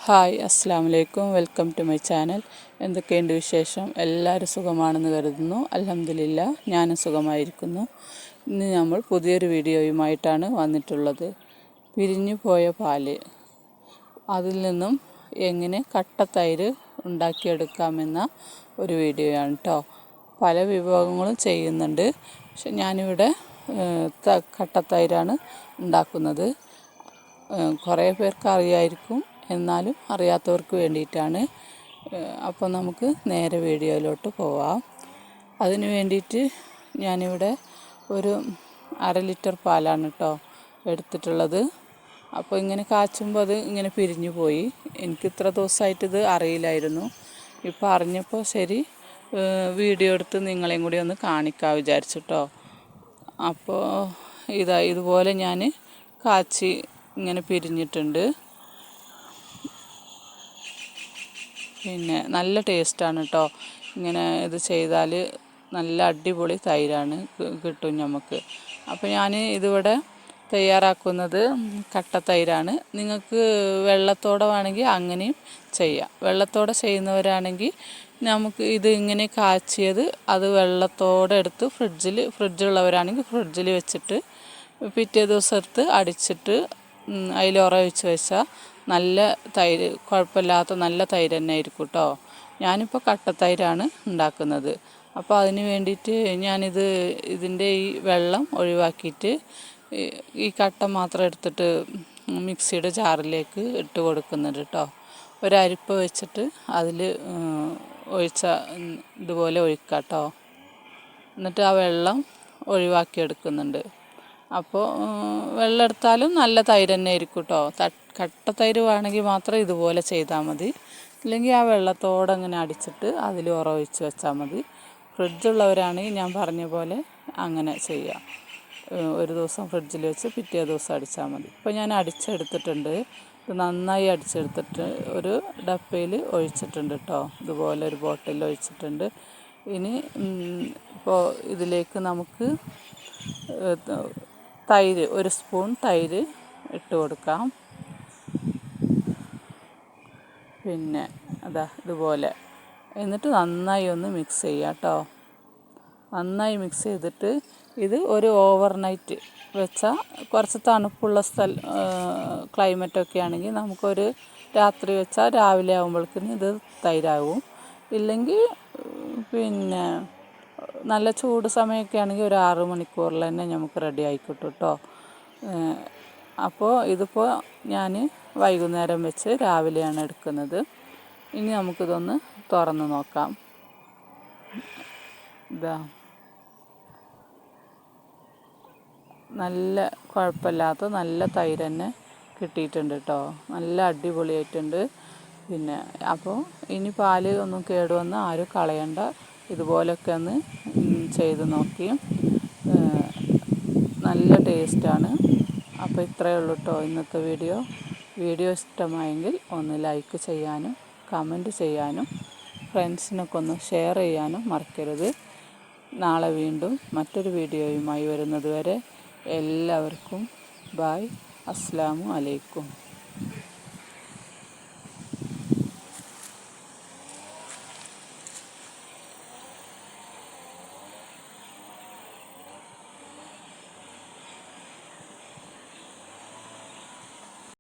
Hi അസ്സലാമലൈക്കും, welcome to my channel. എന്തൊക്കെയുണ്ട് വിശേഷം? എല്ലാവരും സുഖമാണെന്ന് കരുതുന്നു. അൽഹംദുലില്ലാ, ഞാനും സുഖമായിരിക്കുന്നു. ഇന്ന് നമ്മൾ പുതിയൊരു വീഡിയോയുമായിട്ടാണ് വന്നിട്ടുള്ളത്. പിരിഞ്ഞു പോയ പാല്, അതിൽ നിന്നും എങ്ങനെ കട്ടത്തൈര് ഉണ്ടാക്കിയെടുക്കാമെന്ന ഒരു വീഡിയോയാണ് കേട്ടോ. പല വിഭവങ്ങളും ചെയ്യുന്നുണ്ട്, പക്ഷെ ഞാനിവിടെ കട്ടത്തൈരാണ് ഉണ്ടാക്കുന്നത്. കുറേ പേർക്ക് അറിയായിരിക്കും, എന്നാലും അറിയാത്തവർക്ക് വേണ്ടിയിട്ടാണ്. അപ്പോൾ നമുക്ക് നേരെ വീഡിയോയിലോട്ട് പോവാം. അതിന് വേണ്ടിയിട്ട് ഞാനിവിടെ ഒരു 1/2 ലിറ്റർ പാലാണ് കേട്ടോ എടുത്തിട്ടുള്ളത്. അപ്പോൾ ഇങ്ങനെ കാച്ചുമ്പോൾ അത് ഇങ്ങനെ പിരിഞ്ഞു പോയി. എനിക്ക് ഇത്ര ദിവസമായിട്ടിത് അറിയില്ലായിരുന്നു. ഇപ്പോൾ അറിഞ്ഞപ്പോൾ ശരി, വീഡിയോ എടുത്ത് നിങ്ങളെയും കൂടി ഒന്ന് കാണിക്കാൻ വിചാരിച്ചിട്ടോ. അപ്പോൾ ഇതുപോലെ ഞാൻ കാച്ചി ഇങ്ങനെ പിരിഞ്ഞിട്ടുണ്ട്. പിന്നെ നല്ല ടേസ്റ്റാണ് കേട്ടോ. ഇങ്ങനെ ഇത് ചെയ്താൽ നല്ല അടിപൊളി തൈരാണ് കിട്ടും നമുക്ക്. അപ്പോൾ ഞാൻ ഇതിവിടെ തയ്യാറാക്കുന്നത് കട്ടത്തൈരാണ്. നിങ്ങൾക്ക് വെള്ളത്തോടെ വേണമെങ്കിൽ അങ്ങനെയും ചെയ്യാം. വെള്ളത്തോടെ ചെയ്യുന്നവരാണെങ്കിൽ നമുക്ക് ഇത് ഇങ്ങനെ കാച്ചിയത് അത് വെള്ളത്തോടെ എടുത്ത് ഫ്രിഡ്ജുള്ളവരാണെങ്കിൽ ഫ്രിഡ്ജിൽ വെച്ചിട്ട് പിറ്റേ ദിവസം എടുത്ത് അടിച്ചിട്ട് അതിൽ ഒഴിച്ച് വെച്ചാൽ നല്ല തൈര്, കുഴപ്പമില്ലാത്ത നല്ല തൈര് തന്നെ ആയിരിക്കും കേട്ടോ. ഞാനിപ്പോൾ കട്ടത്തൈരാണ് ഉണ്ടാക്കുന്നത്. അപ്പോൾ അതിന് വേണ്ടിയിട്ട് ഇതിൻ്റെ ഈ വെള്ളം ഒഴിവാക്കിയിട്ട് ഈ കട്ട മാത്രം എടുത്തിട്ട് മിക്സിയുടെ ജാറിലേക്ക് ഇട്ട് കൊടുക്കുന്നുണ്ട് കേട്ടോ. ഒരരിപ്പ വെച്ചിട്ട് അതിൽ ഇതുപോലെ ഒഴിക്കാം കേട്ടോ. എന്നിട്ട് ആ വെള്ളം ഒഴിവാക്കിയെടുക്കുന്നുണ്ട്. അപ്പോൾ വെള്ളം എടുത്താലും നല്ല തൈര് തന്നെ ആയിരിക്കും കേട്ടോ. കട്ടത്തൈര് വേണമെങ്കിൽ മാത്രം ഇതുപോലെ ചെയ്താൽ മതി. ഇല്ലെങ്കിൽ ആ വെള്ളത്തോടെ അങ്ങനെ അടിച്ചിട്ട് അതിൽ ഒഴിച്ച് വെച്ചാൽ മതി. ഫ്രിഡ്ജുള്ളവരാണെങ്കിൽ ഞാൻ പറഞ്ഞ പോലെ അങ്ങനെ ചെയ്യാം. ഒരു ദിവസം ഫ്രിഡ്ജിൽ വെച്ച് പിറ്റേ ദിവസം അടിച്ചാൽ മതി. ഇപ്പോൾ ഞാൻ അടിച്ചെടുത്തിട്ടുണ്ട്. ഇത് നന്നായി അടിച്ചെടുത്തിട്ട് ഒരു ഡപ്പയിൽ ഒഴിച്ചിട്ടുണ്ട് കേട്ടോ. ഇതുപോലെ ഒരു ബോട്ടിൽ ഒഴിച്ചിട്ടുണ്ട്. ഇനി ഇപ്പോൾ ഇതിലേക്ക് നമുക്ക് തൈര്, 1 സ്പൂൺ തൈര് ഇട്ട് കൊടുക്കാം. പിന്നെ ഇതുപോലെ എന്നിട്ട് നന്നായി ഒന്ന് മിക്സ് ചെയ്യാം കേട്ടോ. നന്നായി മിക്സ് ചെയ്തിട്ട് ഇത് ഒരു ഓവർനൈറ്റ് വെച്ചാൽ, കുറച്ച് തണുപ്പുള്ള ക്ലൈമറ്റൊക്കെ ആണെങ്കിൽ നമുക്കൊരു രാത്രി വെച്ചാൽ രാവിലെ ആകുമ്പോഴേക്കിന് ഇത് തൈരാകും. ഇല്ലെങ്കിൽ പിന്നെ നല്ല ചൂട് സമയമൊക്കെ ആണെങ്കിൽ ഒരു 6 മണിക്കൂറിൽ തന്നെ നമുക്ക് റെഡി ആയിക്കിട്ടും കേട്ടോ. അപ്പോൾ ഇതിപ്പോൾ ഞാൻ വൈകുന്നേരം വെച്ച് രാവിലെയാണ് എടുക്കുന്നത്. ഇനി നമുക്കിതൊന്ന് തുറന്ന് നോക്കാം. നല്ല കുഴപ്പമില്ലാത്ത നല്ല തൈര് തന്നെ കിട്ടിയിട്ടുണ്ട് കേട്ടോ. നല്ല അടിപൊളിയായിട്ടുണ്ട്. പിന്നെ അപ്പോൾ ഇനി പാല് ഒന്നും കേടുവന്ന് ആരും കളയണ്ട. ഇതുപോലൊക്കെ ഒന്ന് ചെയ്ത് നോക്കി. നല്ല ടേസ്റ്റാണ്. അപ്പോൾ ഇത്രയേ ഉള്ളൂ കേട്ടോ ഇന്നത്തെ വീഡിയോ ഇഷ്ടമായെങ്കിൽ ഒന്ന് ലൈക്ക് ചെയ്യാനും കമൻറ്റ് ചെയ്യാനും ഫ്രണ്ട്സിനൊക്കെ ഒന്ന് ഷെയർ ചെയ്യാനും മറക്കരുത്. നാളെ വീണ്ടും മറ്റൊരു വീഡിയോയുമായി വരുന്നത് വരെ എല്ലാവർക്കും ബായ്. അസ്സലാമു അലൈക്കും.